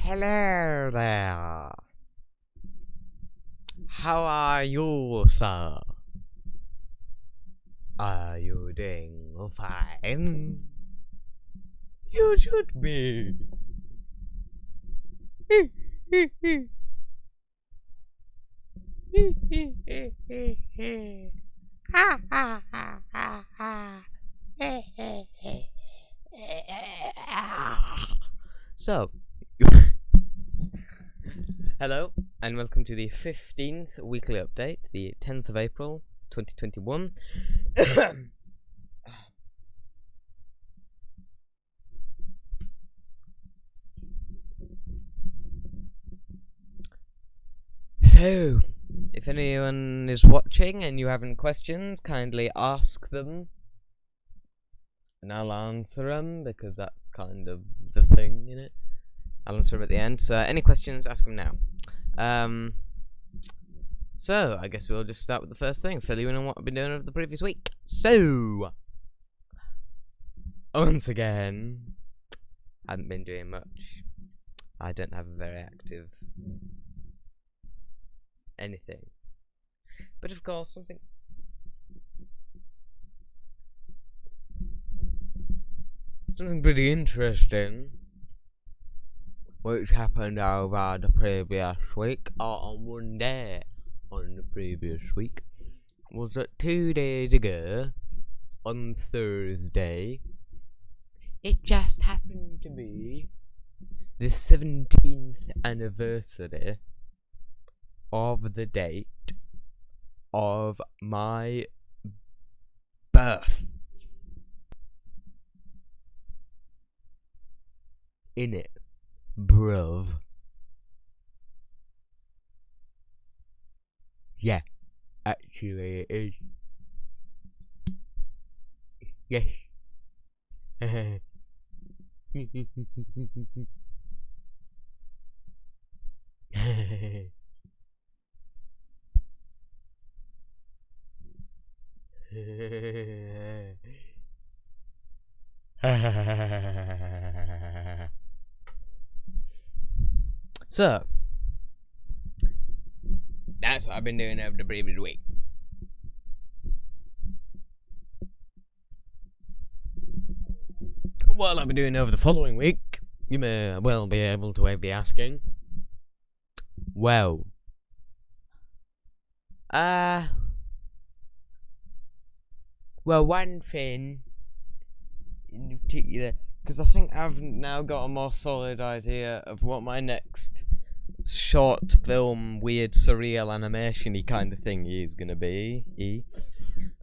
Hello there. How are you, sir? Are you doing fine? You should be. So, hello and welcome to the 15th weekly update, the 10th of April 2021. So, if anyone is watching and you have any questions, kindly ask them and I'll answer them, because that's kind of the thing, innit? I'll answer them at the end. So, any questions, ask them now. So, I guess we'll just start with the first thing, fill you in on what I've been doing over the previous week. So, once again, I haven't been doing much. I don't have a very active anything. But of course, something pretty interesting, which happened over the previous week, or on one day on the previous week, was that 2 days ago, on Thursday, it just happened to be the 17th anniversary of the date of my birth. In it, bruv. Yeah, actually it is. Yes. So, that's what I've been doing over the previous week. What I've been doing over the following week, you may well be able to be asking. Well, one thing in particular, because I think I've now got a more solid idea of what my next short film, weird, surreal, animation-y kind of thing is going to be.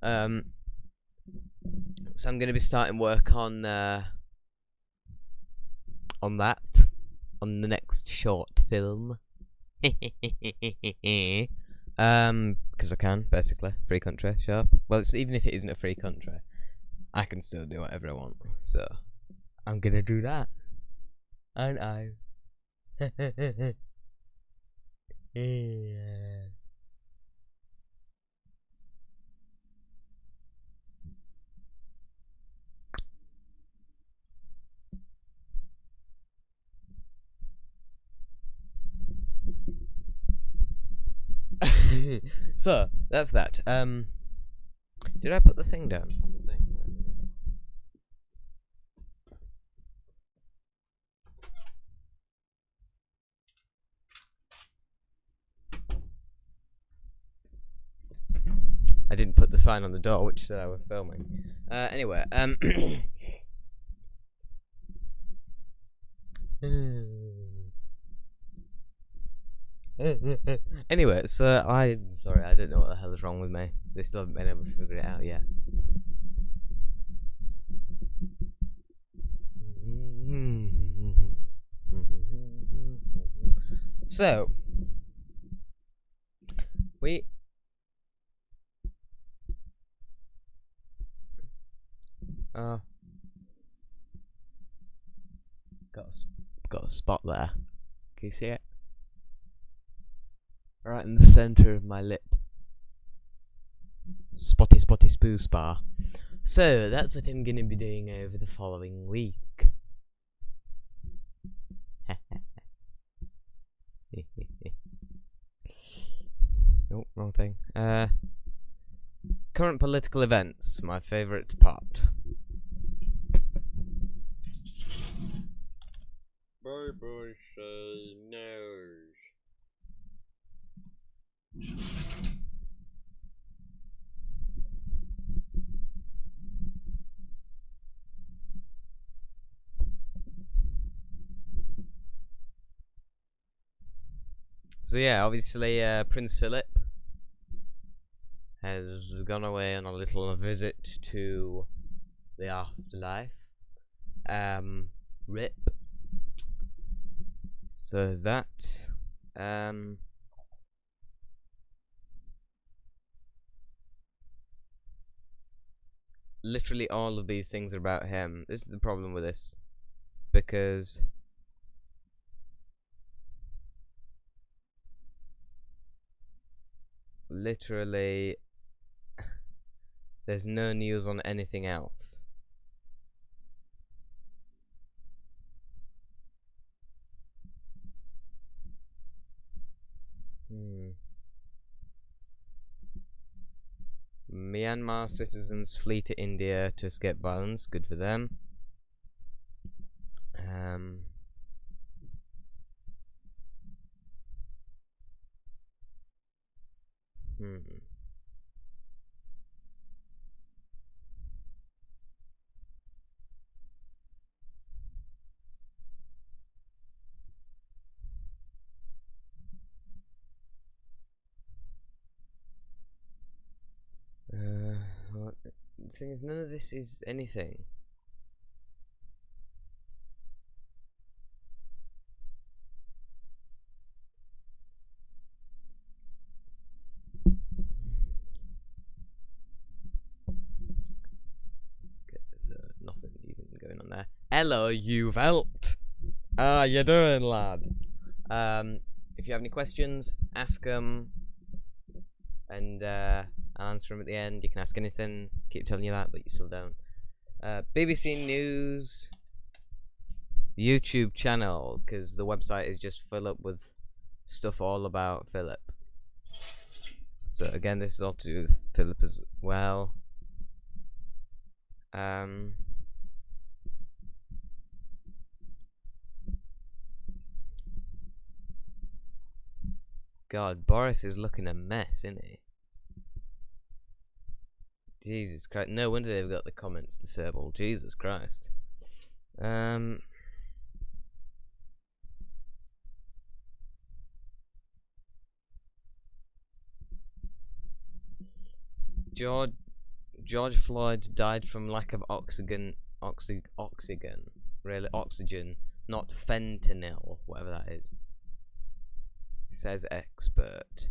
So I'm going to be starting work on that, on the next short film. Because I can, basically. Free country, sharp. Well, it's, even if it isn't a free country, I can still do whatever I want. So, I'm gonna do that. And I... yeah. So, that's that. Did I put the thing down on the thing? I didn't put the sign on the door which said I was filming. Anyway, anyway, so I'm sorry, I don't know what the hell is wrong with me. They still haven't been able to figure it out yet. So, we got a spot there. Can you see it? Right in the center of my lip. Spotty spoo spa. So that's what I'm gonna be doing over the following week. Oh, wrong thing. Current political events, my favourite part. Bible say no. So yeah, obviously Prince Philip has gone away on a little visit to the afterlife. Rip. So there's that. Literally all of these things are about him. This is the problem with this, because literally there's no news on anything else. Myanmar citizens flee to India to escape violence. Good for them. What? The thing is, none of this is anything. Okay, there's nothing even going on there. Hello, you've helped. Ah, you doing, lad? If you have any questions, ask them, and I'll answer them at the end. You can ask anything. Keep telling you that, but you still don't. BBC News YouTube channel, because the website is just full up with stuff all about Philip. So again, this is all to do with Philip as well. God, Boris is looking a mess, isn't he? Jesus Christ. No wonder they've got the comments disabled. Jesus Christ. George Floyd died from lack of oxygen, really, oxygen, not fentanyl, whatever that is. Says expert.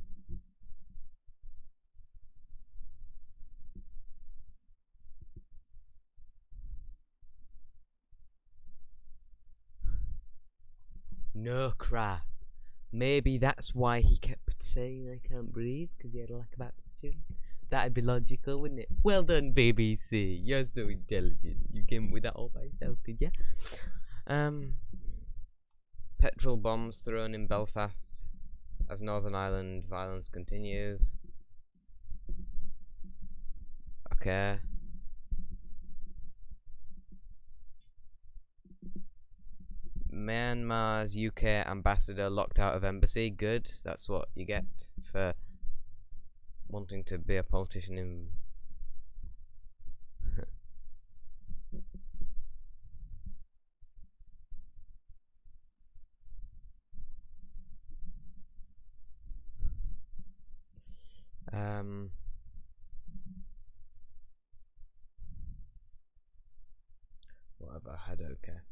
No crap. Maybe that's why he kept saying I can't breathe, because he had a lack of oxygen. That'd be logical, wouldn't it? Well done, BBC. You're so intelligent. You came up with that all by yourself, did ya? Petrol bombs thrown in Belfast as Northern Ireland violence continues. Okay. Myanmar's UK ambassador locked out of embassy. Good. That's what you get for wanting to be a politician in whatever, I don't care.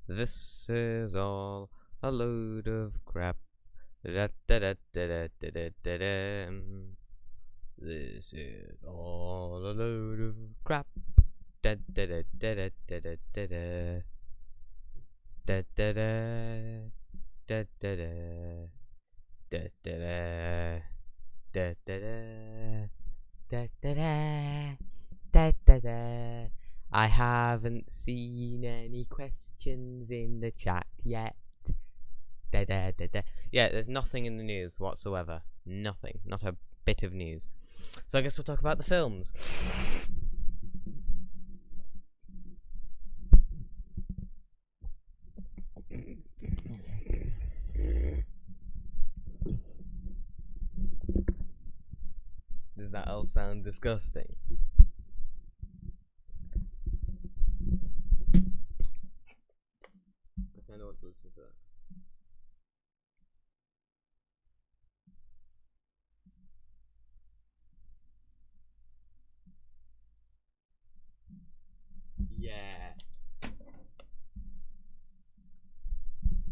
This is all a load of crap. This is all a load of crap. Da da da da da da. I haven't seen any questions in the chat yet. Da da da da. Yeah, there's nothing in the news whatsoever. Nothing. Not a bit of news. So I guess we'll talk about the films. Does that all sound disgusting? I kind of want to listen to that. Yeah.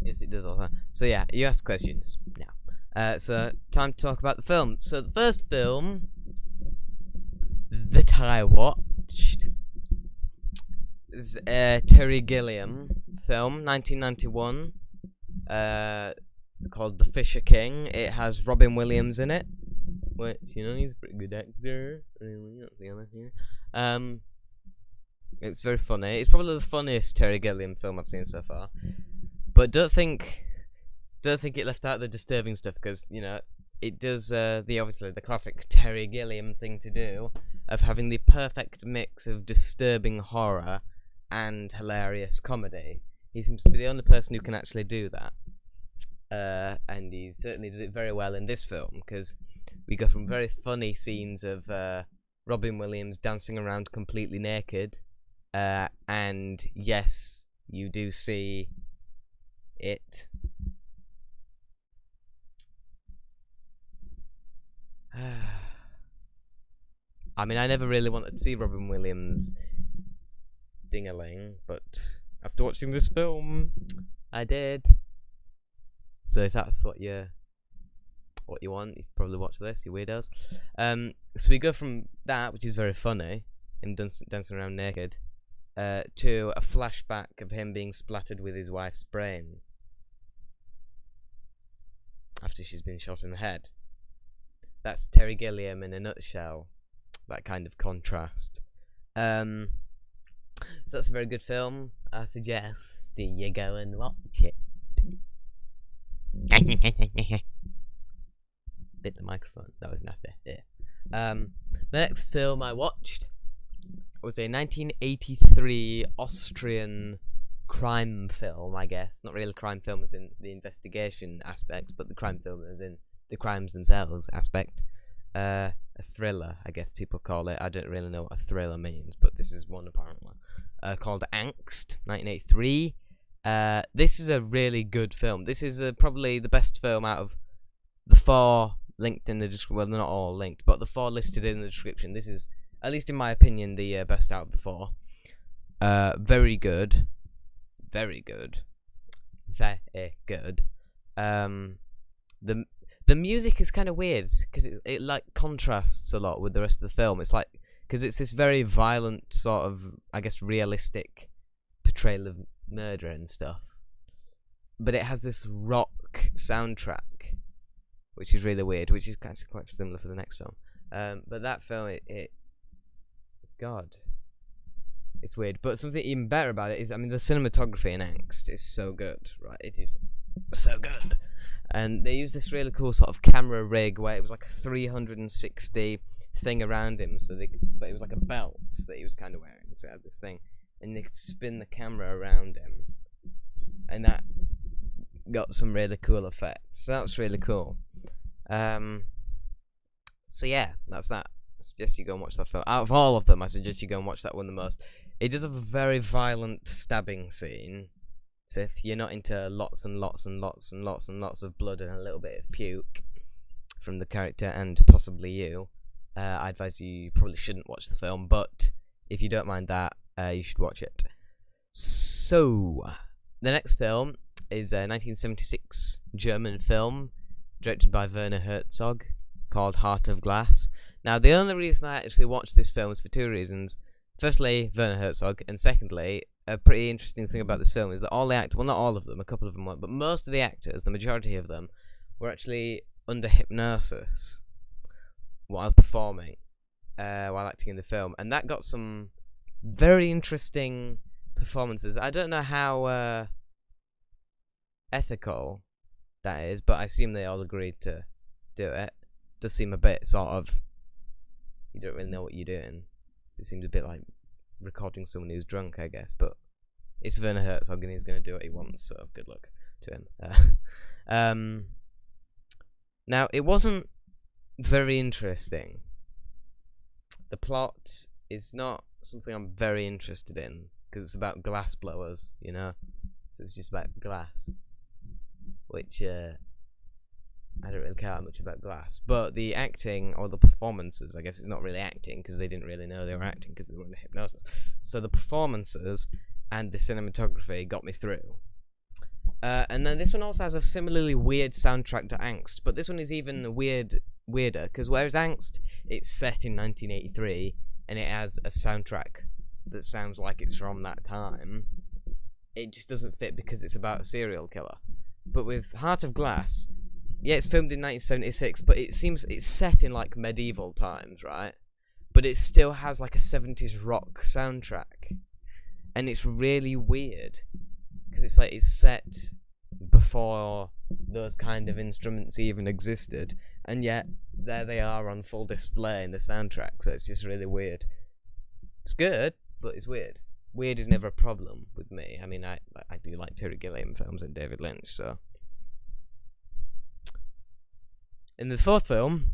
Yes, it does all that. So yeah, you ask questions now. So time to talk about the film. So the first film that I watched is a Terry Gilliam film, 1991, called The Fisher King. It has Robin Williams in it, which, you know, he's a pretty good actor. It's very funny. It's probably the funniest Terry Gilliam film I've seen so far. But don't think it left out the disturbing stuff, because, you know, it does obviously the classic Terry Gilliam thing to do of having the perfect mix of disturbing horror and hilarious comedy. He seems to be the only person who can actually do that, and he certainly does it very well in this film, because we go from very funny scenes of Robin Williams dancing around completely naked, and yes, you do see it. I mean, I never really wanted to see Robin Williams ding-a-ling, but after watching this film, I did. So if that's what you want, you probably watch this, you weirdos. So we go from that, which is very funny, him dancing around naked, to a flashback of him being splattered with his wife's brain after she's been shot in the head. That's Terry Gilliam in a nutshell. That kind of contrast. So that's a very good film. I suggest you go and watch it. Bit the microphone. That was nasty. Yeah. The next film I watched was a 1983 Austrian crime film, I guess. Not really crime film as in the investigation aspect, but the crime film as in the crimes themselves aspect. A thriller, I guess people call it. I don't really know what a thriller means, but this is one apparently. Called Angst, 1983. This is a really good film. This is probably the best film out of the four linked in the description. Well, they're not all linked, but the four listed in the description. This is, at least in my opinion, the best out of the four. Very good. Very good. Very good. The music is kind of weird, because it like contrasts a lot with the rest of the film. It's like, because it's this very violent sort of, I guess, realistic portrayal of murder and stuff, but it has this rock soundtrack, which is really weird, which is actually quite similar for the next film. But that film, God, it's weird. But something even better about it is, I mean, the cinematography in Angst is so good, right? It is so good. And they used this really cool sort of camera rig where it was like a 360 thing around him, but it was like a belt that he was kind of wearing, so it had this thing, and they could spin the camera around him, and that got some really cool effects. So that was really cool. So yeah, that's that. I suggest you go and watch that film. Out of all of them, I suggest you go and watch that one the most. It does have a very violent stabbing scene. So if you're not into lots and lots and lots and lots and lots of blood and a little bit of puke from the character and possibly you, I advise you probably shouldn't watch the film. But if you don't mind that, you should watch it. So the next film is a 1976 German film directed by Werner Herzog called Heart of Glass. Now, the only reason I actually watched this film is for two reasons. Firstly, Werner Herzog, and secondly, a pretty interesting thing about this film is that all the actors, well, not all of them, a couple of them weren't, but most of the actors, the majority of them, were actually under hypnosis while performing. while acting in the film, and that got some very interesting performances. I don't know how ethical that is, but I assume they all agreed to do it. Does seem a bit sort of, you don't really know what you're doing. So it seems a bit like recording someone who's drunk, I guess. But it's Werner Herzog and he's going to do what he wants, so good luck to him. Now, it wasn't very interesting. The plot is not something I'm very interested in, because it's about glass blowers, you know? So it's just about glass, which I don't really care that much about glass. But the acting, or the performances, I guess it's not really acting, because they didn't really know they were acting, because they were under hypnosis. So the performances and the cinematography got me through. And then this one also has a similarly weird soundtrack to Angst, but this one is even weirder, because whereas Angst, it's set in 1983, and it has a soundtrack that sounds like it's from that time, it just doesn't fit because it's about a serial killer. But with Heart of Glass, yeah, it's filmed in 1976, but it seems it's set in like medieval times, right? But it still has like a 70s rock soundtrack, and it's really weird because it's like it's set before those kind of instruments even existed, and yet there they are on full display in the soundtrack. So it's just really weird. It's good, but it's weird. Weird is never a problem with me. I mean, I do like Terry Gilliam films and David Lynch. So in the fourth film,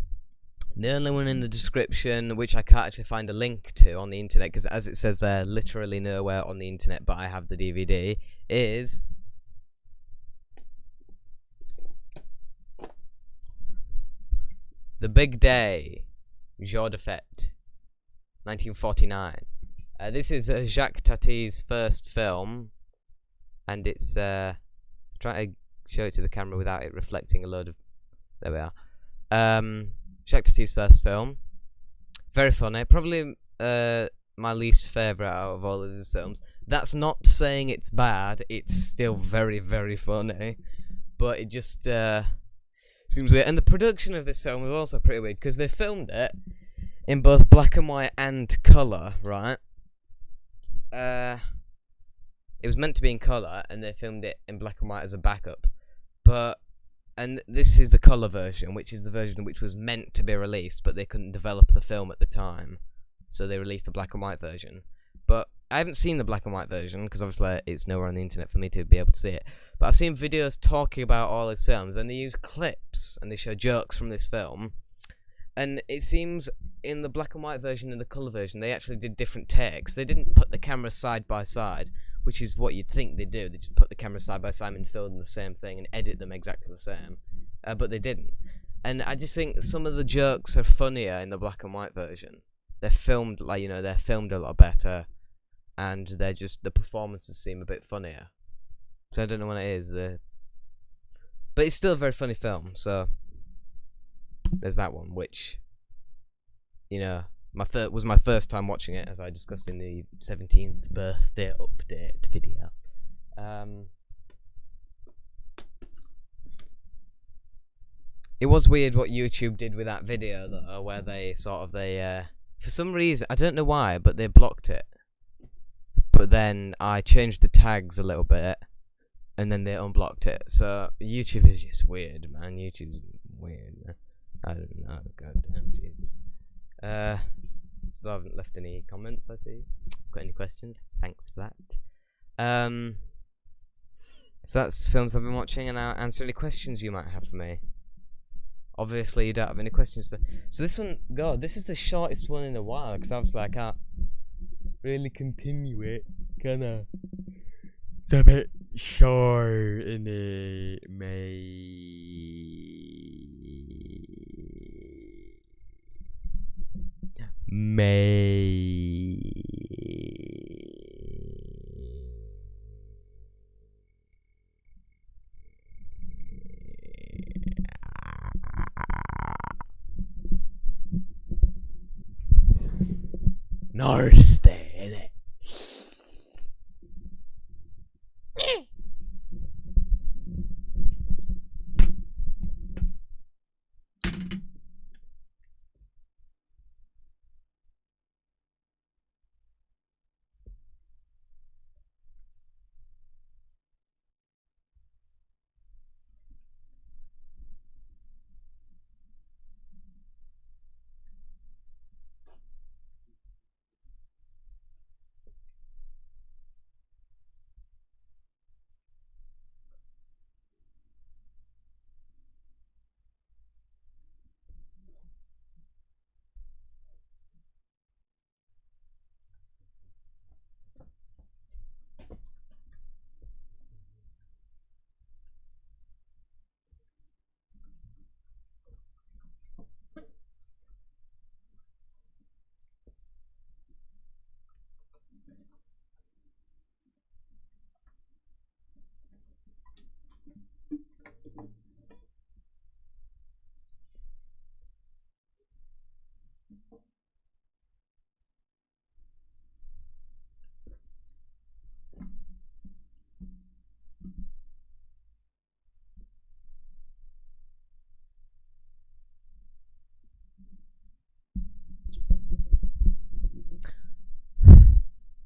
the only one in the description which I can't actually find a link to on the internet, because as it says there, literally nowhere on the internet, but I have the DVD, is The Big Day, Jour de Fête, 1949. This is Jacques Tati's first film, and it's trying to show it to the camera without it reflecting a load of. There we are. Jacques Tati's first film, very funny. Probably my least favourite out of all of his films. That's not saying it's bad. It's still very, very funny, but it just seems weird. And the production of this film was also pretty weird because they filmed it in both black and white and colour, right? It was meant to be in colour, and they filmed it in black and white as a backup. And this is the colour version, which is the version which was meant to be released, but they couldn't develop the film at the time, so they released the black and white version. But I haven't seen the black and white version, because obviously it's nowhere on the internet for me to be able to see it. But I've seen videos talking about all his films, and they use clips, and they show jokes from this film. And it seems in the black and white version and the colour version, they actually did different takes. They didn't put the cameras side by side, which is what you'd think they do. They just put the cameras side by side and film the same thing and edit them exactly the same. But they didn't. And I just think some of the jokes are funnier in the black and white version. They're filmed, like, you know, they're filmed a lot better, and they're just, the performances seem a bit funnier. So I don't know what it is. But it's still a very funny film, so there's that one, which, you know, was my first time watching it, as I discussed in the 17th birthday update video. It was weird what YouTube did with that video, though, where they for some reason, I don't know why, but they blocked it. But then I changed the tags a little bit, and then they unblocked it. So YouTube is just weird, man. YouTube's weird, man. I don't know. Goddamn Jesus. Still haven't left any comments, I see. Got any questions? Thanks for that. So that's films I've been watching, and I'll answer any questions you might have for me. Obviously, you don't have any questions for. So this one, God, this is the shortest one in a while, because obviously I can't really continue it, can I? It's a bit short, innit, Norse there, innit?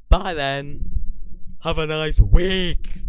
Bye then. Have a nice week.